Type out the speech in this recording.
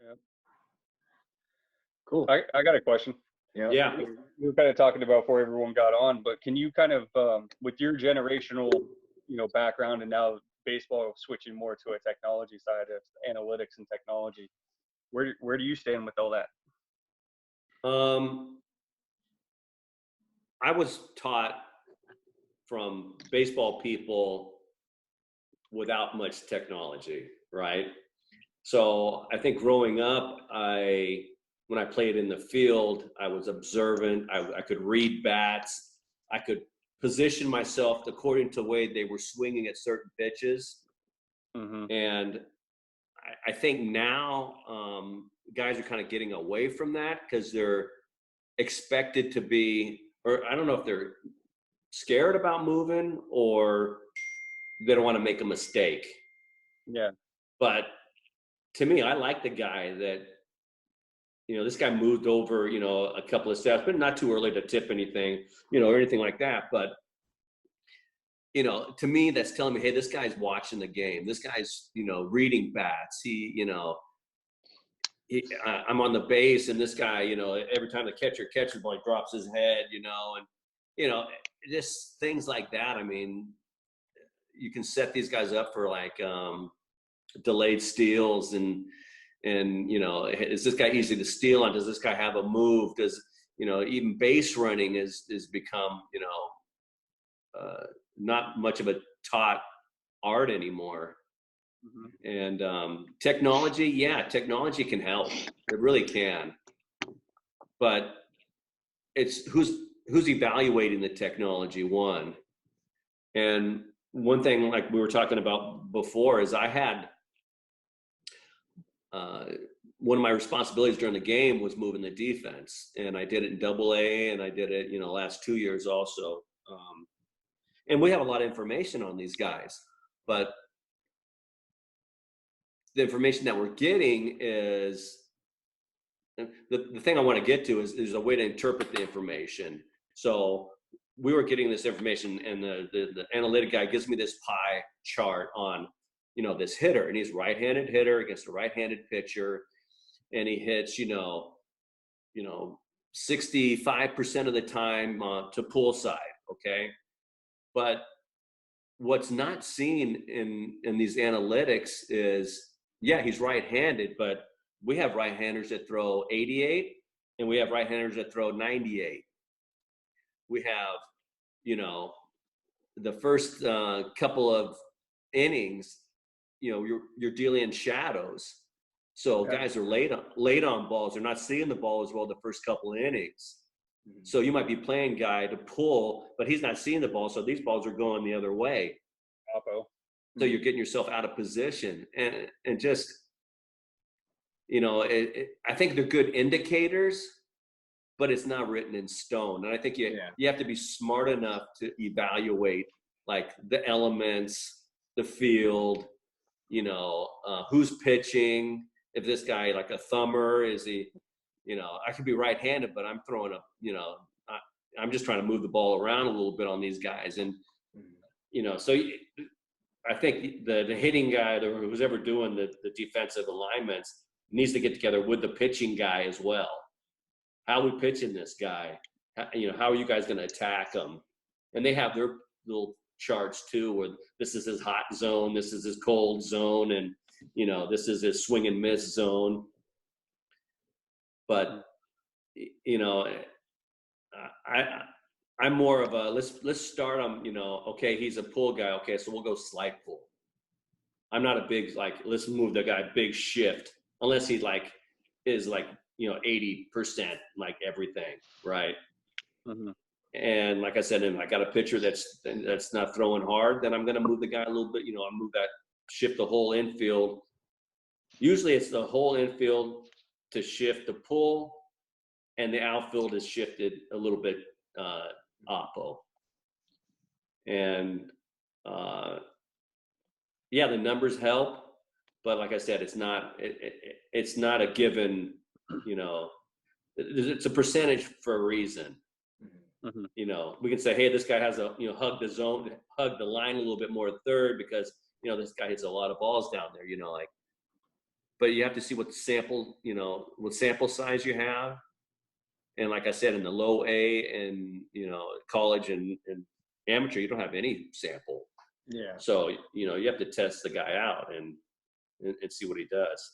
Yeah. Cool. I got a question. Yeah. Yeah. We were kind of talking about before everyone got on, but can you kind of, with your generational, background and now baseball switching more to a technology side of analytics and technology, where do you stand with all that? I was taught from baseball people without much technology, right? So I think growing up, when I played in the field, I was observant. I could read bats. I could position myself according to the way they were swinging at certain pitches. Mm-hmm. And I think now guys are kind of getting away from that because they're expected to be, or I don't know if they're scared about moving or they don't want to make a mistake. Yeah. But to me, I like the guy that, this guy moved over, a couple of steps, but not too early to tip anything, or anything like that. But, to me, that's telling me, hey, this guy's watching the game. This guy's, reading bats. I'm on the base, and this guy, every time the catcher catches the ball, he drops his head, and, just things like that. I mean, you can set these guys up for like delayed steals and is this guy easy to steal on? Does this guy have a move? Does, even base running is become, not much of a taught art anymore. Mm-hmm. And technology can help. It really can. But it's who's evaluating the technology, one. And one thing, like we were talking about before, is I had one of my responsibilities during the game was moving the defense, and I did it in Double-A, and I did it, last 2 years also. And we have a lot of information on these guys, but the information that we're getting is the thing I want to get to is a way to interpret the information. So we were getting this information, and the analytic guy gives me this pie chart on, this hitter, and he's right-handed hitter against a right-handed pitcher, and he hits, 65% of the time to pull side, okay? But what's not seen in these analytics is, yeah, he's right-handed, but we have right-handers that throw 88, and we have right-handers that throw 98. We have, the first couple of innings, you're dealing in shadows. So guys are late on balls. They're not seeing the ball as well the first couple of innings. Mm-hmm. So you might be playing guy to pull, but he's not seeing the ball. So these balls are going the other way. Oppo. So you're getting yourself out of position, and just, I think they're good indicators, but it's not written in stone. And I think you have to be smart enough to evaluate like the elements, the field, who's pitching. If this guy like a thumber, is he, I could be right-handed, but I'm throwing up, I'm just trying to move the ball around a little bit on these guys. And, so I think the hitting guy, who's ever doing the defensive alignments, needs to get together with the pitching guy as well. How are we pitching this guy? How are you guys going to attack him? And they have their little charts too, where this is his hot zone, this is his cold zone, and this is his swing and miss zone. But I'm more of a let's start him. Okay, he's a pull guy. Okay, so we'll go slide pull. I'm not a big let's move the guy big shift unless he is 80% like everything, right? Mm-hmm. And like I said, if I got a pitcher that's not throwing hard, then I'm going to move the guy a little bit. I'll move that, shift the whole infield. Usually it's the whole infield to shift the pull, and the outfield is shifted a little bit oppo. And the numbers help, but like I said, it's not a given. It's a percentage for a reason. Mm-hmm. We can say, hey, this guy has hug the zone, hug the line a little bit more at third because this guy hits a lot of balls down there. but you have to see what sample, what sample size you have. And like I said, in the low A and, college and amateur, you don't have any sample. Yeah. So, you have to test the guy out and see what he does.